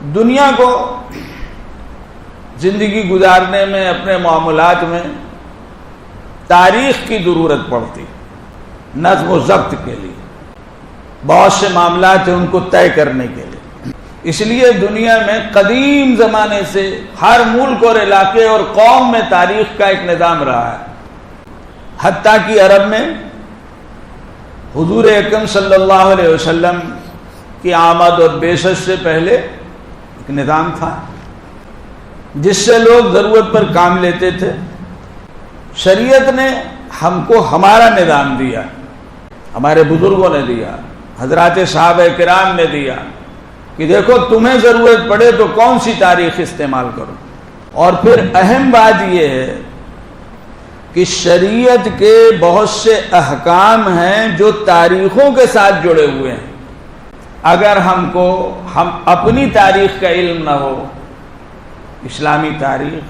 دنیا کو زندگی گزارنے میں، اپنے معاملات میں تاریخ کی ضرورت پڑتی، نظم و ضبط کے لیے۔ بہت سے معاملات ہیں ان کو طے کرنے کے لیے۔ اس لیے دنیا میں قدیم زمانے سے ہر ملک اور علاقے اور قوم میں تاریخ کا ایک نظام رہا ہے۔ حتیٰ کہ عرب میں حضور اکرم صلی اللہ علیہ وسلم کی آمد اور بعثت سے پہلے ایک نظام تھا جس سے لوگ ضرورت پر کام لیتے تھے۔ شریعت نے ہم کو ہمارا نظام دیا، ہمارے بزرگوں نے دیا، حضرات صحابہ کرام نے دیا کہ دیکھو تمہیں ضرورت پڑے تو کون سی تاریخ استعمال کرو۔ اور پھر اہم بات یہ ہے کہ شریعت کے بہت سے احکام ہیں جو تاریخوں کے ساتھ جڑے ہوئے ہیں۔ اگر ہم اپنی تاریخ کا علم نہ ہو، اسلامی تاریخ،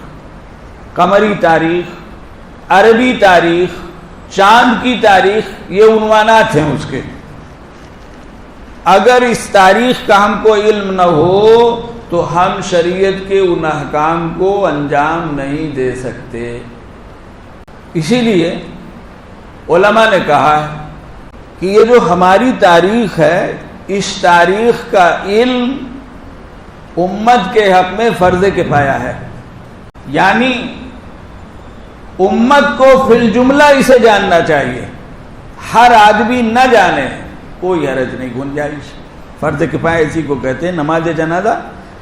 قمری تاریخ، عربی تاریخ، چاند کی تاریخ، یہ عنوانات ہیں اس کے، اگر اس تاریخ کا ہم کو علم نہ ہو تو ہم شریعت کے ان احکام کو انجام نہیں دے سکتے۔ اسی لیے علماء نے کہا ہے کہ یہ جو ہماری تاریخ ہے، اس تاریخ کا علم امت کے حق میں فرض کفایہ ہے، یعنی امت کو فی الجملہ اسے جاننا چاہیے۔ ہر آدمی نہ جانے کوئی حرج نہیں، گنجائش۔ فرض کفایہ اسی کو کہتے ہیں۔ نماز جنازہ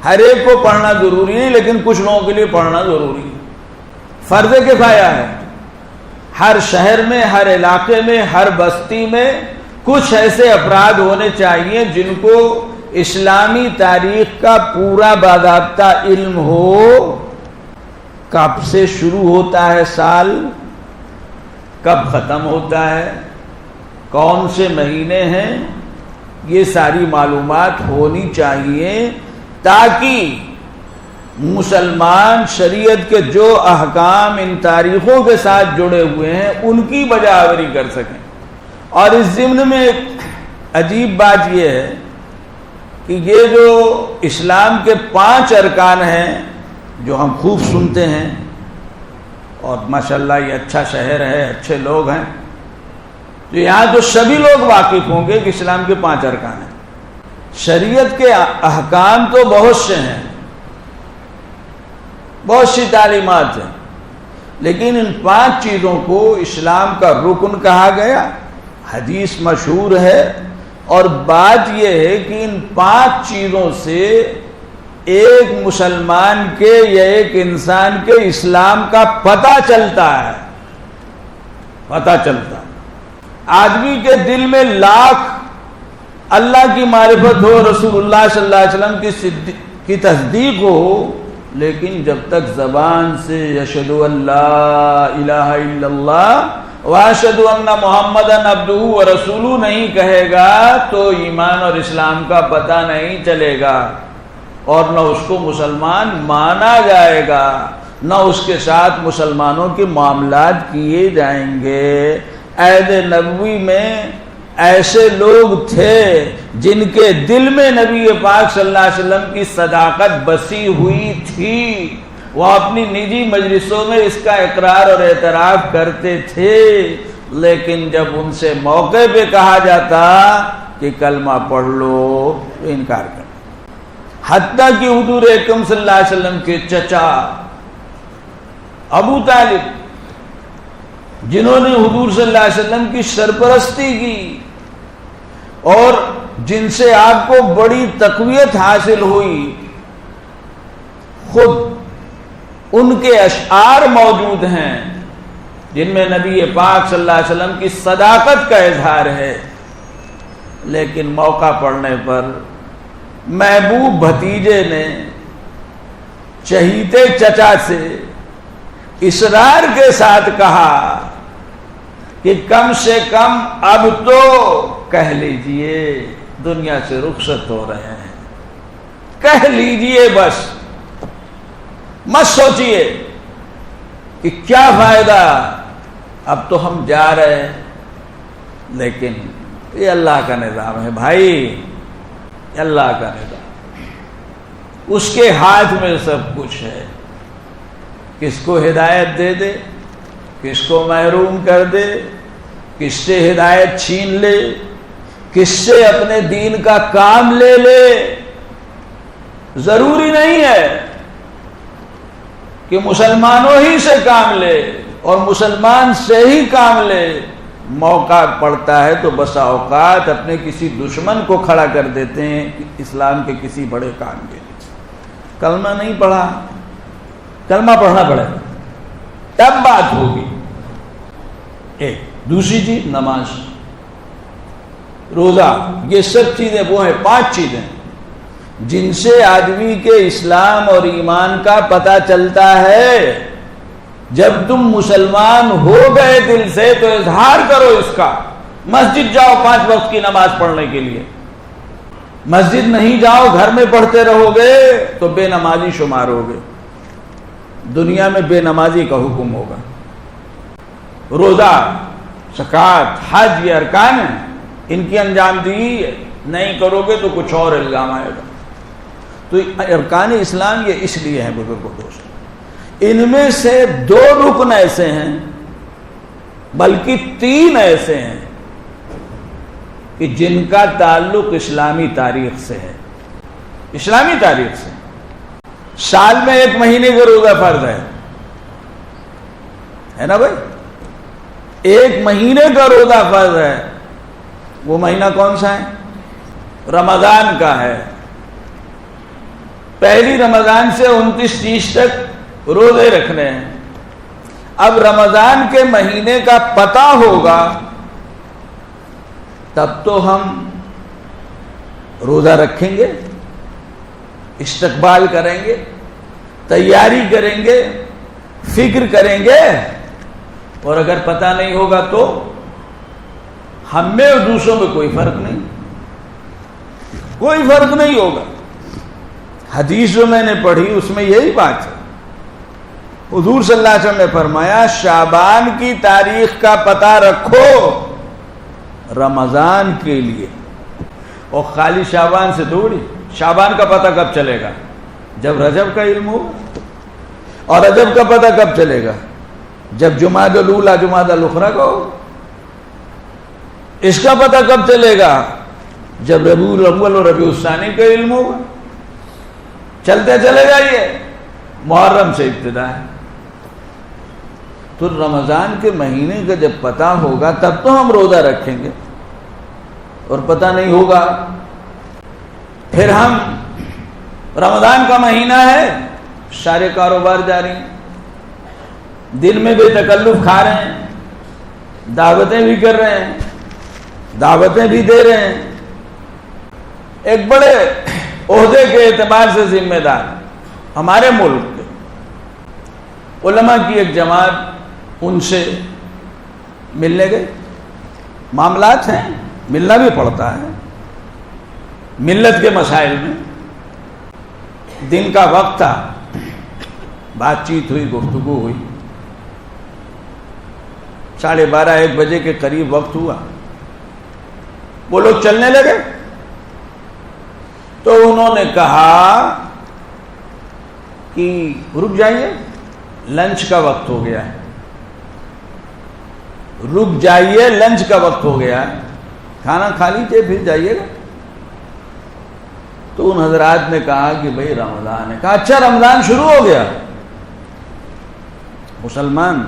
ہر ایک کو پڑھنا ضروری نہیں، لیکن کچھ لوگوں کے لیے پڑھنا ضروری ہے، فرض کفایہ ہے۔ ہر شہر میں، ہر علاقے میں، ہر بستی میں کچھ ایسے افراد ہونے چاہیے جن کو اسلامی تاریخ کا پورا باضابطہ علم ہو، کب سے شروع ہوتا ہے سال، کب ختم ہوتا ہے، کون سے مہینے ہیں، یہ ساری معلومات ہونی چاہیے تاکہ مسلمان شریعت کے جو احکام ان تاریخوں کے ساتھ جڑے ہوئے ہیں ان کی بجا آوری کر سکیں۔ اور اس ضمن میں ایک عجیب بات یہ ہے کہ یہ جو اسلام کے 5 ارکان ہیں جو ہم خوب سنتے ہیں، اور ماشاءاللہ یہ اچھا شہر ہے، اچھے لوگ ہیں، تو یہاں تو سبھی لوگ واقف ہوں گے کہ اسلام کے 5 ارکان ہیں۔ شریعت کے احکام تو بہت سے ہیں، بہت سی تعلیمات ہیں، لیکن ان 5 چیزوں کو اسلام کا رکن کہا گیا، حدیث مشہور ہے۔ اور بات یہ ہے کہ ان 5 چیزوں سے ایک مسلمان کے یا ایک انسان کے اسلام کا پتہ چلتا ہے، پتہ چلتا ہے۔ آدمی کے دل میں لاکھ اللہ کی معرفت ہو، رسول اللہ صلی اللہ علیہ وسلم کی تصدیق ہو، لیکن جب تک زبان سے یشہد ان لا الہ الا اللہ واشہد ان محمدً عبدہ ورسولہ نہیں کہے گا تو ایمان اور اسلام کا پتہ نہیں چلے گا، اور نہ اس کو مسلمان مانا جائے گا، نہ اس کے ساتھ مسلمانوں کے معاملات کیے جائیں گے۔ عہد نبوی میں ایسے لوگ تھے جن کے دل میں نبی پاک صلی اللہ علیہ وسلم کی صداقت بسی ہوئی تھی، وہ اپنی نجی مجلسوں میں اس کا اقرار اور اعتراف کرتے تھے، لیکن جب ان سے موقع پہ کہا جاتا کہ کلمہ پڑھ لو تو انکار کرتے۔ حتیٰ کہ حضور اکرم صلی اللہ علیہ وسلم کے چچا ابو طالب، جنہوں نے حضور صلی اللہ علیہ وسلم کی سرپرستی کی اور جن سے آپ کو بڑی تقویت حاصل ہوئی، خود ان کے اشعار موجود ہیں جن میں نبی پاک صلی اللہ علیہ وسلم کی صداقت کا اظہار ہے، لیکن موقع پڑنے پر محبوب بھتیجے نے چہیتے چچا سے اصرار کے ساتھ کہا کہ کم سے کم اب تو کہہ لیجئے دنیا سے رخصت ہو رہے ہیں، کہہ لیجئے، بس مت سوچئے کہ کیا فائدہ، اب تو ہم جا رہے ہیں۔ لیکن یہ اللہ کا نظام ہے بھائی، اللہ کا نظام۔ اس کے ہاتھ میں سب کچھ ہے، کس کو ہدایت دے دے، کس کو محروم کر دے، کس سے ہدایت چھین لے، کس سے اپنے دین کا کام لے لے۔ ضروری نہیں ہے کہ مسلمانوں ہی سے کام لے اور مسلمان سے ہی کام لے، موقع پڑتا ہے تو بسا اوقات اپنے کسی دشمن کو کھڑا کر دیتے ہیں اسلام کے کسی بڑے کام کے لیے۔ کلمہ نہیں پڑھا، کلمہ پڑھنا پڑے تب بات ہوگی۔ ایک دوسری چیز نماز، روزہ، یہ سب چیزیں وہ ہیں، 5 چیزیں جن سے آدمی کے اسلام اور ایمان کا پتہ چلتا ہے۔ جب تم مسلمان ہو گئے دل سے تو اظہار کرو اس کا۔ مسجد جاؤ 5 وقت کی نماز پڑھنے کے لیے، مسجد نہیں جاؤ گھر میں پڑھتے رہو گے تو بے نمازی شمار ہوگے، دنیا میں بے نمازی کا حکم ہوگا۔ روزہ، زکوٰۃ، حج، یہ ارکان ہیں، ان کی انجام دہی ہے، نہیں کرو گے تو کچھ اور الزام آئے گا۔ تو ارکان اسلام یہ اس لیے ہیں بزرگوں دوست، ان میں سے 2 رکن ایسے ہیں بلکہ 3 ایسے ہیں کہ جن کا تعلق اسلامی تاریخ سے ہے، اسلامی تاریخ سے۔ سال میں 1 مہینے کا روزہ فرض ہے نا بھائی، 1 مہینے کا روزہ فرض ہے۔ وہ مہینہ کون سا ہے؟ رمضان کا ہے۔ پہلی رمضان سے 29-30 تک روزے رکھنے ہیں۔ اب رمضان کے مہینے کا پتہ ہوگا تب تو ہم روزہ رکھیں گے، استقبال کریں گے، تیاری کریں گے، فکر کریں گے۔ اور اگر پتہ نہیں ہوگا تو ہم میں اور دوسروں میں کوئی فرق نہیں، کوئی فرق نہیں ہوگا۔ حدیث جو میں نے پڑھی اس میں یہی بات ہے، حضور صلی اللہ علیہ وسلم نے فرمایا شعبان کی تاریخ کا پتہ رکھو رمضان کے لیے، اور خالی شعبان سے تھوڑی۔ شعبان کا پتہ کب چلے گا؟ جب رجب کا علم ہو۔ اور رجب کا پتہ کب چلے گا؟ جب جمادی الاولیٰ جمادی الاخری کا ہو۔ اس کا پتہ کب چلے گا؟ جب ربیع الاول اور ربیع الثانی کا علم ہوگا۔ چلتے چلے جائیے، محرم سے ابتدا ہے۔ تو رمضان کے مہینے کا جب پتہ ہوگا تب تو ہم روزہ رکھیں گے، اور پتہ نہیں ہوگا پھر ہم، رمضان کا مہینہ ہے، سارے کاروبار جاری ہیں، دن میں بے تکلف کھا رہے ہیں، دعوتیں بھی کر رہے ہیں، دعوتیں بھی دے رہے ہیں۔ ایک بڑے عہدے کے اعتبار سے ذمہ دار ہمارے ملک کے علماء کی ایک جماعت، ان سے ملنے گئے۔ معاملات ہیں، ملنا بھی پڑتا ہے، ملت کے مسائل میں۔ دن کا وقت تھا، بات چیت ہوئی، گفتگو ہوئی، 12:30-1 بجے کے قریب وقت ہوا، وہ لوگ چلنے لگے۔ تو انہوں نے کہا کہ رک جائیے، لنچ کا وقت ہو گیا ہے، رک جائیے، لنچ کا وقت ہو گیا ہے، کھانا کھا لیجیے پھر جائیے گا۔ تو ان حضرات نے کہا کہ بھئی رمضان ہے۔ کہا اچھا رمضان شروع ہو گیا۔ مسلمان،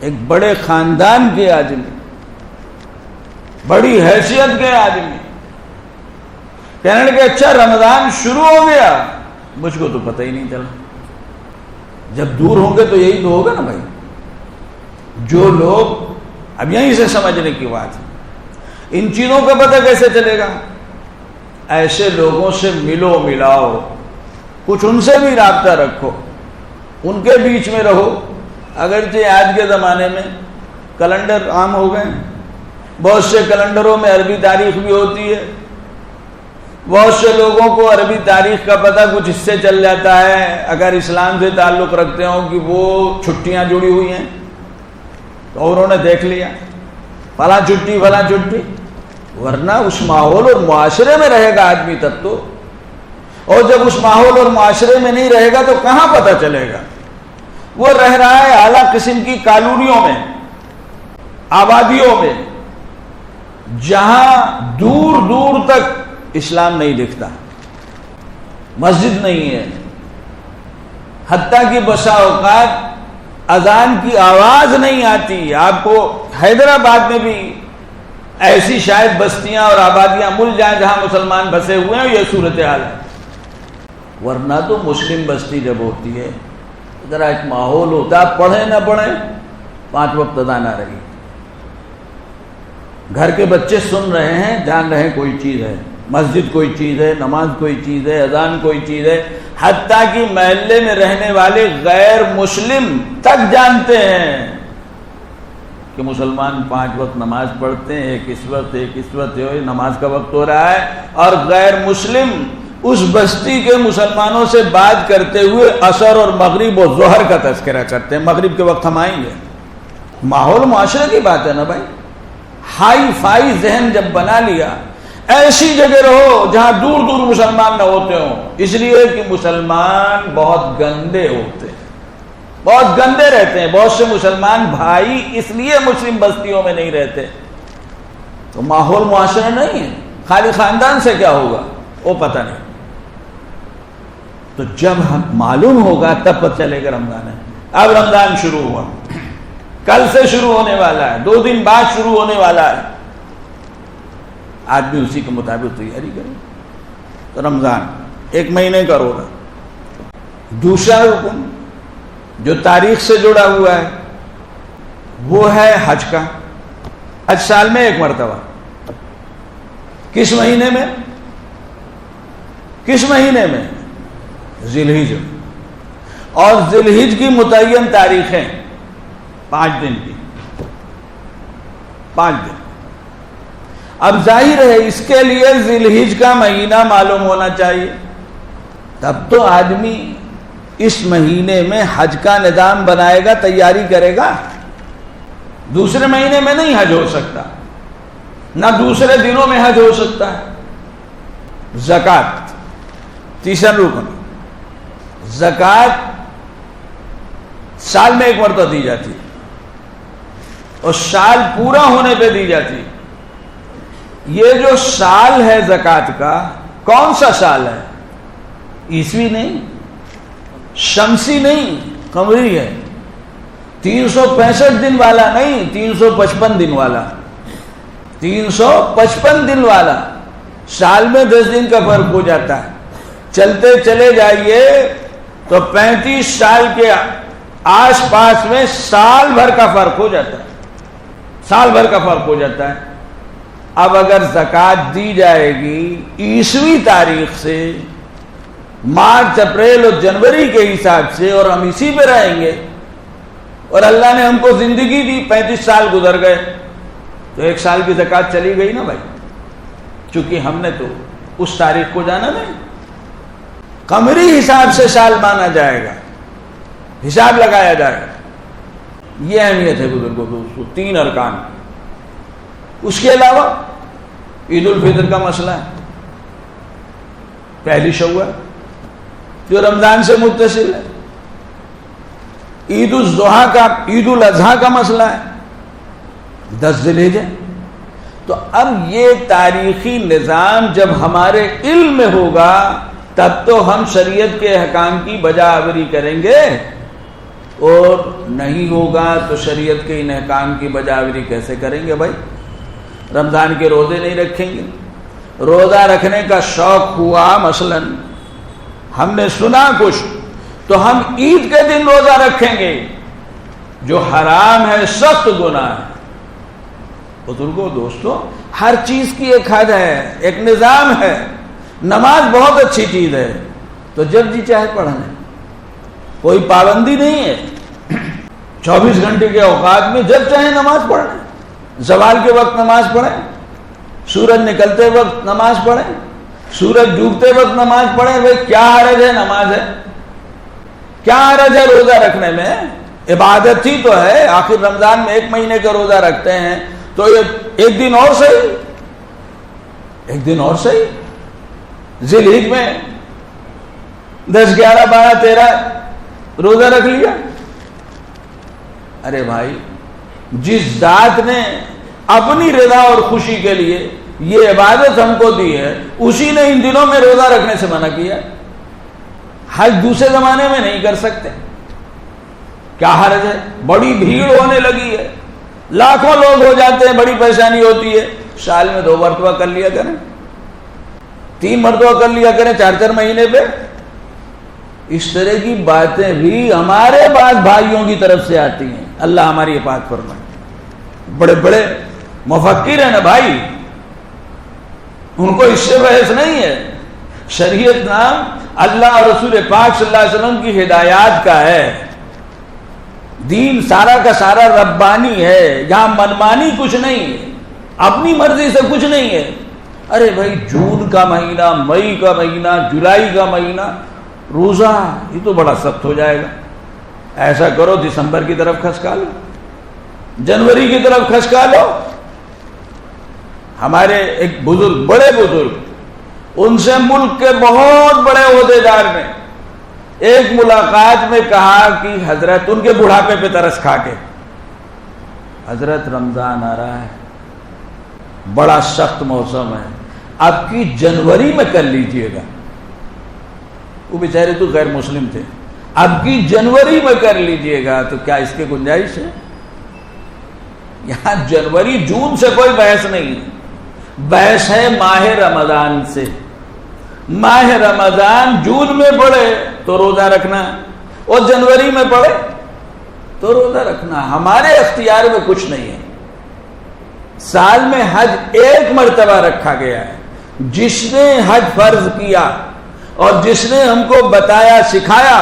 ایک بڑے خاندان کے آدمی، بڑی حیثیت کے آدمی کہنے لگے اچھا رمضان شروع ہو گیا، مجھ کو تو پتہ ہی نہیں چلا۔ جب دور ہوں گے تو یہی تو ہوگا نا بھائی، جو لوگ، اب یہیں سے سمجھنے کی بات ہے، ان چیزوں کا پتہ کیسے چلے گا؟ ایسے لوگوں سے ملو ملاؤ، کچھ ان سے بھی رابطہ رکھو، ان کے بیچ میں رہو۔ اگرچہ آج کے زمانے میں کیلنڈر عام ہو گئے، بہت سے کیلنڈروں میں عربی تاریخ بھی ہوتی ہے، بہت سے لوگوں کو عربی تاریخ کا پتہ کچھ اس سے چل جاتا ہے اگر اسلام سے تعلق رکھتے ہوں کہ وہ چھٹیاں جڑی ہوئی ہیں تو انہوں نے دیکھ لیا فلاں چھٹی فلاں چھٹی، ورنہ اس ماحول اور معاشرے میں رہے گا آدمی تب تو۔ اور جب اس ماحول اور معاشرے میں نہیں رہے گا تو کہاں پتہ چلے گا؟ وہ رہ رہا ہے اعلیٰ قسم کی کالونیوں میں، آبادیوں میں، جہاں دور دور تک اسلام نہیں دکھتا، مسجد نہیں ہے، حتیٰ کہ بسا اوقات اذان کی آواز نہیں آتی۔ آپ کو حیدرآباد میں بھی ایسی شاید بستیاں اور آبادیاں مل جائیں جہاں مسلمان بسے ہوئے ہیں، یہ صورتحال ہے۔ ورنہ تو مسلم بستی جب ہوتی ہے، ذرا ایک ماحول ہوتا ہے، پڑھیں نہ پڑھیں 5 وقت اذان آ رہی ہے، گھر کے بچے سن رہے ہیں، جان رہے ہیں کوئی چیز ہے، مسجد کوئی چیز ہے، نماز کوئی چیز ہے، اذان کوئی چیز ہے، حتیٰ کہ محلے میں رہنے والے غیر مسلم تک جانتے ہیں کہ مسلمان 5 وقت نماز پڑھتے ہیں، ایک اس وقت نماز کا وقت ہو رہا ہے، اور غیر مسلم اس بستی کے مسلمانوں سے بات کرتے ہوئے عصر اور مغرب و ظہر کا تذکرہ کرتے ہیں، مغرب کے وقت ہم آئیں گے۔ ماحول معاشرے کی بات ہے نا بھائی، ہائی فائی ذہن جب بنا لیا، ایسی جگہ رہو جہاں دور دور مسلمان نہ ہوتے ہوں، اس لیے کہ مسلمان بہت گندے ہوتے ہیں، بہت گندے رہتے ہیں، بہت سے مسلمان بھائی اس لیے مسلم بستیوں میں نہیں رہتے۔ تو ماحول معاشرہ نہیں ہے، خالی خاندان سے کیا ہوگا وہ پتہ نہیں۔ تو جب ہم معلوم ہوگا تب پتہ چلے گا رمضان ہے۔ اب رمضان شروع ہوا، کل سے شروع ہونے والا ہے، 2 دن بعد شروع ہونے والا ہے، آدمی اسی کے مطابق تیاری کرے۔ تو رمضان 1 مہینے کا روزہ۔ دوسرا رکن جو تاریخ سے جڑا ہوا ہے وہ ہے حج کا۔ حج سال میں 1 مرتبہ، کس مہینے میں؟ کس مہینے میں؟ ذی الحج۔ اور ذی الحج کی متعین تاریخیں 5 دن کی، 5 دن۔ اب ظاہر ہے اس کے لیے ذی الحج کا مہینہ معلوم ہونا چاہیے، تب تو آدمی اس مہینے میں حج کا نظام بنائے گا، تیاری کرے گا۔ دوسرے مہینے میں نہیں حج ہو سکتا، نہ دوسرے دنوں میں حج ہو سکتا ہے۔ زکوٰۃ، تیسرا رکن۔ زکوٰۃ سال میں 1 مرتبہ دی جاتی ہے، اور سال پورا ہونے پہ دی جاتی ہے۔ یہ جو سال ہے زکوٰۃ کا، کون سا سال ہے؟ عیسوی نہیں، شمسی نہیں، قمری ہے۔ 365 دن والا نہیں، 355 دن والا، 355 دن والا۔ سال میں 10 دن کا فرق ہو جاتا ہے، چلتے چلے جائیے تو 35 سال کے آس پاس میں سال بھر کا فرق ہو جاتا ہے، سال بھر کا فرق ہو جاتا ہے۔ اب اگر زکوٰۃ دی جائے گی عیسوی تاریخ سے، مارچ اپریل اور جنوری کے حساب سے، اور ہم اسی پہ رہیں گے، اور اللہ نے ہم کو زندگی دی، 35 سال گزر گئے، تو 1 سال کی زکوٰۃ چلی گئی نا بھائی، چونکہ ہم نے تو اس تاریخ کو جانا نہیں۔ قمری حساب سے سال مانا جائے گا، حساب لگایا جائے گا۔ یہ اہمیت ہے بزرگوں دوستو، 3 ارکان۔ اس کے علاوہ عید الفطر کا مسئلہ ہے، پہلی شوال جو رمضان سے متصل ہے۔ عید الضحیٰ کا، عید الاضحیٰ کا مسئلہ ہے، 10 ذی الحجہ۔ تو اب یہ تاریخی نظام جب ہمارے علم میں ہوگا تب تو ہم شریعت کے احکام کی بجا آوری کریں گے، اور نہیں ہوگا تو شریعت کے ان احکام کی بجا آوری کیسے کریں گے بھائی؟ رمضان کے روزے نہیں رکھیں گے، روزہ رکھنے کا شوق ہوا، مثلا ہم نے سنا کچھ، تو ہم عید کے دن روزہ رکھیں گے، جو حرام ہے، سخت گناہ ہے۔ بزرگوں دوستوں، ہر چیز کی ایک حد ہے، ایک نظام ہے۔ نماز بہت اچھی چیز ہے، تو جب جی چاہے پڑھ لیں، کوئی پابندی نہیں ہے۔ 24 گھنٹے کے اوقات میں جب چاہے نماز پڑھ لیں، زوال کے وقت نماز پڑھیں، سورج نکلتے وقت نماز پڑھیں، سورج ڈوبتے وقت نماز پڑھیں۔ بھائی کیا حرج ہے؟ نماز ہے، کیا حرج ہے روزہ رکھنے میں؟ عبادت ہی تو ہے۔ آخر رمضان میں 1 مہینے کا روزہ رکھتے ہیں تو یہ 1 دن اور صحیح، 1 دن اور صحیح۔ ذی الحج میں 10, 11, 12, 13 روزہ رکھ لیا. ارے بھائی، جس ذات نے اپنی رضا اور خوشی کے لیے یہ عبادت ہم کو دی ہے، اسی نے ان دنوں میں روزہ رکھنے سے منع کیا. حج دوسرے زمانے میں نہیں کر سکتے، کیا حرج ہے؟ بڑی بھیڑ ہونے لگی ہے، لاکھوں لوگ ہو جاتے ہیں، بڑی پریشانی ہوتی ہے. سال میں 2 مرتبہ کر لیا کریں، 3 مرتبہ کر لیا کریں 4 مہینے پہ. اس طرح کی باتیں بھی ہمارے پاس بھائیوں کی طرف سے آتی ہیں. اللہ ہماری حفاظت فرمائے. بڑے بڑے مفکر ہیں نا بھائی، ان کو اس سے بحث نہیں ہے. شریعت نام اللہ اور رسول پاک صلی اللہ علیہ وسلم کی ہدایات کا ہے. دین سارا کا سارا ربانی ہے، یہاں منمانی کچھ نہیں ہے، اپنی مرضی سے کچھ نہیں ہے. ارے بھائی، جون کا مہینہ، مئی کا مہینہ، جولائی کا مہینہ روزہ، یہ تو بڑا سخت ہو جائے گا. ایسا کرو دسمبر کی طرف کھسکا لو، جنوری کی طرف کھسکا لو. ہمارے ایک بزرگ، بڑے بزرگ، ان سے ملک کے بہت بڑے عہدیدار نے ایک ملاقات میں کہا کہ حضرت، ان کے بڑھاپے پہ ترس کھا کے، حضرت رمضان آ رہا ہے، بڑا سخت موسم ہے، اب کی جنوری میں کر لیجئے گا. وہ بیچارے تو غیر مسلم تھے. اب کی جنوری میں کر لیجئے گا تو کیا اس کے گنجائش ہے؟ یہاں جنوری جون سے کوئی بحث نہیں ہے، بحث ہے ماہ رمضان سے. ماہ رمضان جون میں پڑے تو روزہ رکھنا، اور جنوری میں پڑے تو روزہ رکھنا. ہمارے اختیار میں کچھ نہیں ہے. سال میں حج 1 مرتبہ رکھا گیا ہے. جس نے حج فرض کیا اور جس نے ہم کو بتایا، سکھایا،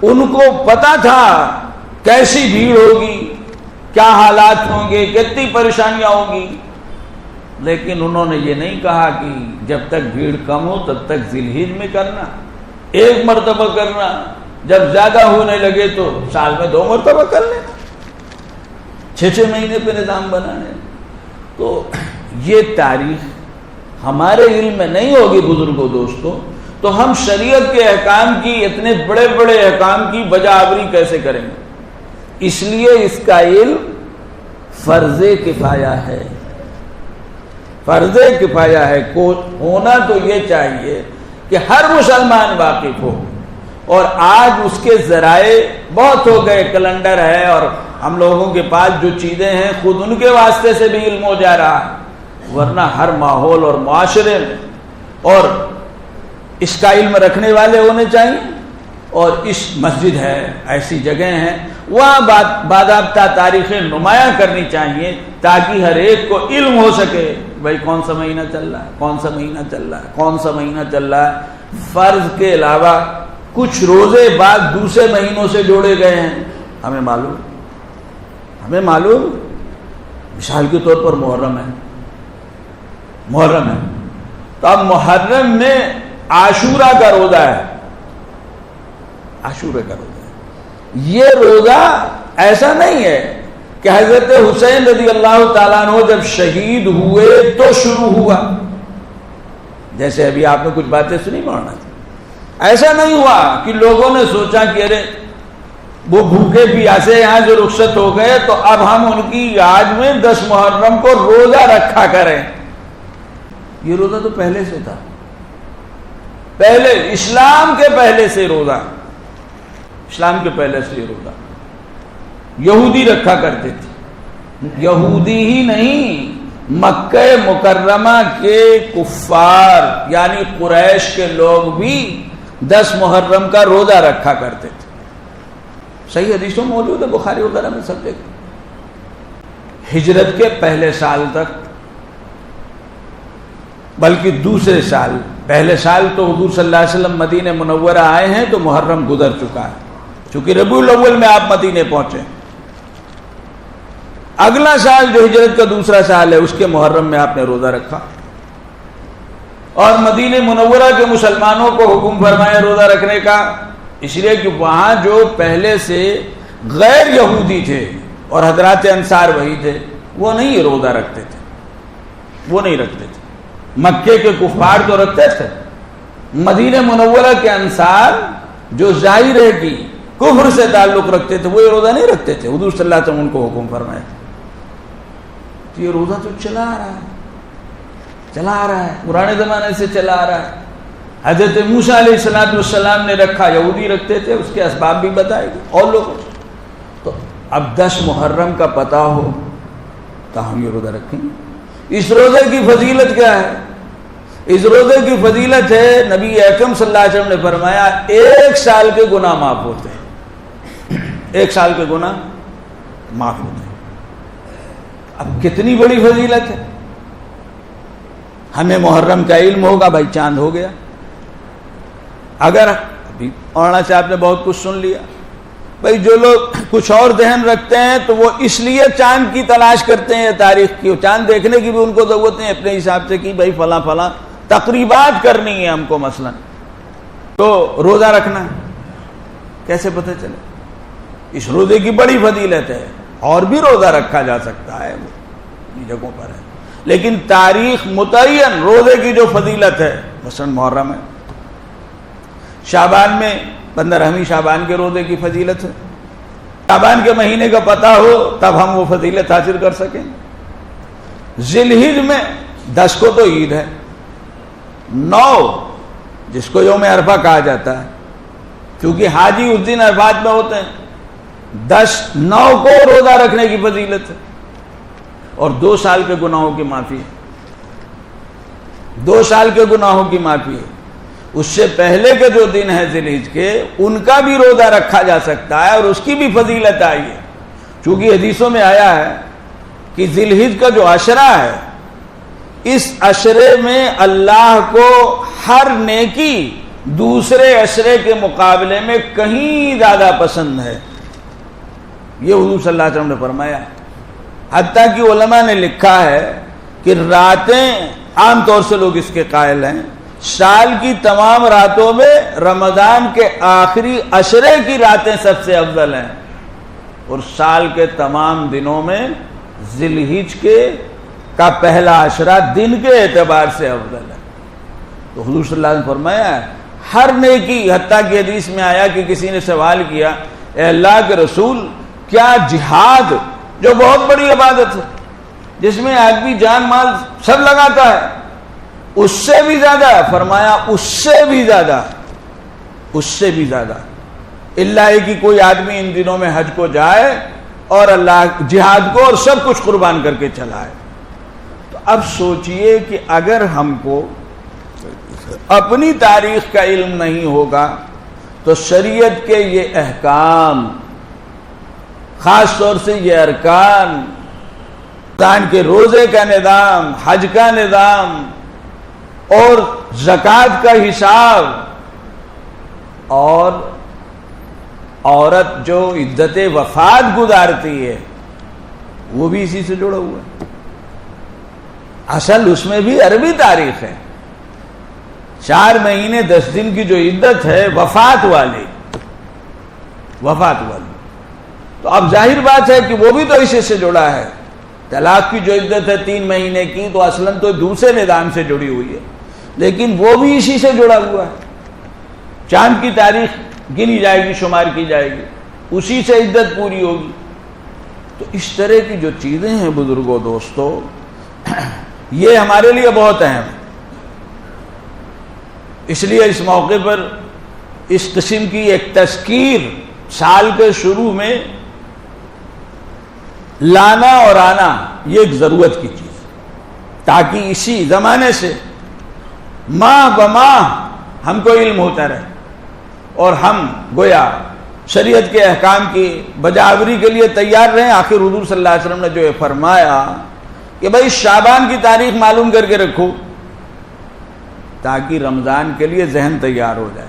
ان کو پتا تھا کیسی بھیڑ ہوگی، کیا حالات ہوں گے، کتنی پریشانیاں ہوں گی. لیکن انہوں نے یہ نہیں کہا کہ جب تک بھیڑ کم ہو تب تک ذی الحجہ میں کرنا، 1 مرتبہ کرنا، جب زیادہ ہونے لگے تو سال میں 2 مرتبہ کر لینا، 6 مہینے پہ نظام بنانے. تو یہ تاریخ ہمارے علم میں نہیں ہوگی بزرگوں دوستوں، تو ہم شریعت کے احکام کی، اتنے بڑے بڑے احکام کی بجاوری کیسے کریں گے؟ اس لیے اس کا علم فرض کفایہ ہے. فرض کفایہ ہے. ہونا تو یہ چاہیے کہ ہر مسلمان واقف ہو. اور آج اس کے ذرائع بہت ہو گئے، کیلنڈر ہے، اور ہم لوگوں کے پاس جو چیزیں ہیں خود ان کے واسطے سے بھی علم ہو جا رہا ہے. ورنہ ہر ماحول اور معاشرے میں اور اس کا علم رکھنے والے ہونے چاہیے. اور اس مسجد ہے، ایسی جگہیں ہیں، وہاں باضابطہ تاریخیں نمایاں کرنی چاہیے تاکہ ہر ایک کو علم ہو سکے. بھائی کون سا مہینہ چل رہا ہے، کون سا مہینہ چل رہا ہے، کون سا مہینہ چل رہا ہے. فرض کے علاوہ کچھ روزے بعد دوسرے مہینوں سے جوڑے گئے ہیں، ہمیں معلوم. مثال کے طور پر محرم ہے. تو اب محرم میں عاشورہ کا روزہ ہے. یہ روزہ ایسا نہیں ہے کہ حضرت حسین رضی اللہ تعالیٰ عنہ جب شہید ہوئے تو شروع ہوا، جیسے ابھی آپ نے کچھ باتیں سنی مولانا. ایسا نہیں ہوا کہ لوگوں نے سوچا کہ ارے وہ بھوکے پیاسے یہاں جو رخصت ہو گئے تو اب ہم ان کی یاد میں 10 محرم کو روزہ رکھا کریں. یہ روزہ تو پہلے سے تھا، پہلے اسلام کے پہلے سے روزہ، اسلام کے پہلے سے یہ روزہ یہودی رکھا کرتے تھے. یہودی ہی نہیں، مکہ مکرمہ کے کفار یعنی قریش کے لوگ بھی 10 محرم کا روزہ رکھا کرتے تھے. صحیح حدیثوں موجود ہے بخاری وغیرہ میں سب دیکھتے. ہجرت کے پہلے سال تک، بلکہ دوسرے سال، پہلے سال تو حضور صلی اللہ علیہ وسلم مدینہ منورہ آئے ہیں تو محرم گزر چکا ہے، چونکہ ربیع الاول میں آپ مدینے پہنچے. اگلا سال جو ہجرت کا دوسرا سال ہے اس کے محرم میں آپ نے روزہ رکھا، اور مدینہ منورہ کے مسلمانوں کو حکم فرمایا روزہ رکھنے کا، اس لیے کہ وہاں جو پہلے سے غیر یہودی تھے اور حضرات انصار وہی تھے، وہ نہیں یہ روزہ رکھتے تھے، وہ نہیں رکھتے تھے. مکے کے کفار تو رکھتے تھے، مدینہ منورہ کے انصار جو ظاہر ہے کہ کفر سے تعلق رکھتے تھے وہ یہ روزہ نہیں رکھتے تھے. حضور صلی اللہ علیہ وسلم ان کو حکم فرمائے تو یہ روزہ تو چلا آ رہا ہے پرانے زمانے سے چلا آ رہا ہے. حضرت موسیٰ علیہ السلام نے رکھا, یہودی رکھتے تھے, اس کے اسباب بھی بتائے گے اور لوگوں. تو اب 10 محرم کا پتہ ہو تو ہم یہ روزہ رکھیں گے. اس روزے کی فضیلت کیا ہے؟ اس روزے کی فضیلت ہے, نبی اکرم صلی اللہ علیہ وسلم نے فرمایا 1 سال کے گناہ معاف ہوتے ہیں. 1 سال کے گناہ معاف ہوتے ہیں. اب کتنی بڑی فضیلت ہے. ہمیں محرم کا علم ہوگا, بھائی چاند ہو گیا. اگر ابھی مولانا صاحب نے بہت کچھ سن لیا, بھائی جو لوگ کچھ اور ذہن رکھتے ہیں تو وہ اس لیے چاند کی تلاش کرتے ہیں تاریخ کی, چاند دیکھنے کی بھی ان کو ضرورت نہیں اپنے حساب سے کہ بھائی فلاں فلاں تقریبات کرنی ہے ہم کو, مثلا تو روزہ رکھنا ہے. کیسے پتہ چلے؟ اس روزے کی بڑی فضیلت ہے. اور بھی روزہ رکھا جا سکتا ہے, وہ جگہوں پر ہے, لیکن تاریخ متعین روزے کی جو فضیلت ہے, مثلا محرم ہے, شعبان میں 15ویں شعبان کے روزے کی فضیلت ہے. شعبان کے مہینے کا پتہ ہو تب ہم وہ فضیلت حاصل کر سکیں. ذی الحج میں 10 کو تو عید ہے, 9 جس کو یوم عرفہ کہا جاتا ہے, کیونکہ حاجی اس دن عرفات میں ہوتے ہیں. 9 کو روزہ رکھنے کی فضیلت ہے. اور 2 سال کے گناہوں کی معافی ہے. 2 سال کے گناہوں کی معافی ہے. اس سے پہلے کے جو دن ہے ذی الحج کے, ان کا بھی روزہ رکھا جا سکتا ہے اور اس کی بھی فضیلت آئی ہے. چونکہ حدیثوں میں آیا ہے کہ ذی الحج کا جو عشرہ ہے, اس عشرے میں اللہ کو ہر نیکی دوسرے عشرے کے مقابلے میں کہیں زیادہ پسند ہے. یہ حضور صلی اللہ علیہ وسلم نے فرمایا. حتیٰ کہ علماء نے لکھا ہے کہ راتیں, عام طور سے لوگ اس کے قائل ہیں, سال کی تمام راتوں میں رمضان کے آخری عشرے کی راتیں سب سے افضل ہیں, اور سال کے تمام دنوں میں ذی الحج کا پہلا عشرہ دن کے اعتبار سے افضل ہے. تو حضور صلی اللہ علیہ وسلم فرمایا ہر نیکی, حتیٰ کہ حدیث میں آیا کہ کسی نے سوال کیا, اے اللہ کے رسول, کیا جہاد جو بہت بڑی عبادت ہے جس میں آدمی جان مال سب لگاتا ہے, اس سے بھی زیادہ؟ فرمایا اس سے بھی زیادہ, اس سے بھی زیادہ. اللہ کہ کوئی آدمی ان دنوں میں حج کو جائے اور اللہ جہاد کو اور سب کچھ قربان کر کے چلائے. تو اب سوچئے کہ اگر ہم کو اپنی تاریخ کا علم نہیں ہوگا تو شریعت کے یہ احکام, خاص طور سے یہ ارکان, رمضان کے روزے کا نظام, حج کا نظام اور زکوٰۃ کا حساب, اور عورت جو عدت وفات گزارتی ہے وہ بھی اسی سے جڑا ہوا ہے. اصل اس میں بھی عربی تاریخ ہے. 4 مہینے 10 دن کی جو عدت ہے وفات والی, تو اب ظاہر بات ہے کہ وہ بھی تو اسی سے جڑا ہے. طلاق کی جو عدت ہے 3 مہینے کی, تو اصلاً تو دوسرے نظام سے جڑی ہوئی ہے, لیکن وہ بھی اسی سے جڑا ہوا ہے. چاند کی تاریخ گنی جائے گی, شمار کی جائے گی, اسی سے عدت پوری ہوگی. تو اس طرح کی جو چیزیں ہیں بزرگوں, دوستو, یہ ہمارے لیے بہت اہم ہے. اس لیے اس موقع پر اس قسم کی ایک تذکیر سال کے شروع میں لانا اور آنا یہ ایک ضرورت کی چیز ہے, تاکہ اسی زمانے سے ماہ بماہ ہم کو علم ہوتا رہے اور ہم گویا شریعت کے احکام کی بجاوری کے لیے تیار رہیں. آخر حضور صلی اللہ علیہ وسلم نے جو یہ فرمایا کہ بھائی شعبان کی تاریخ معلوم کر کے رکھو تاکہ رمضان کے لیے ذہن تیار ہو جائے.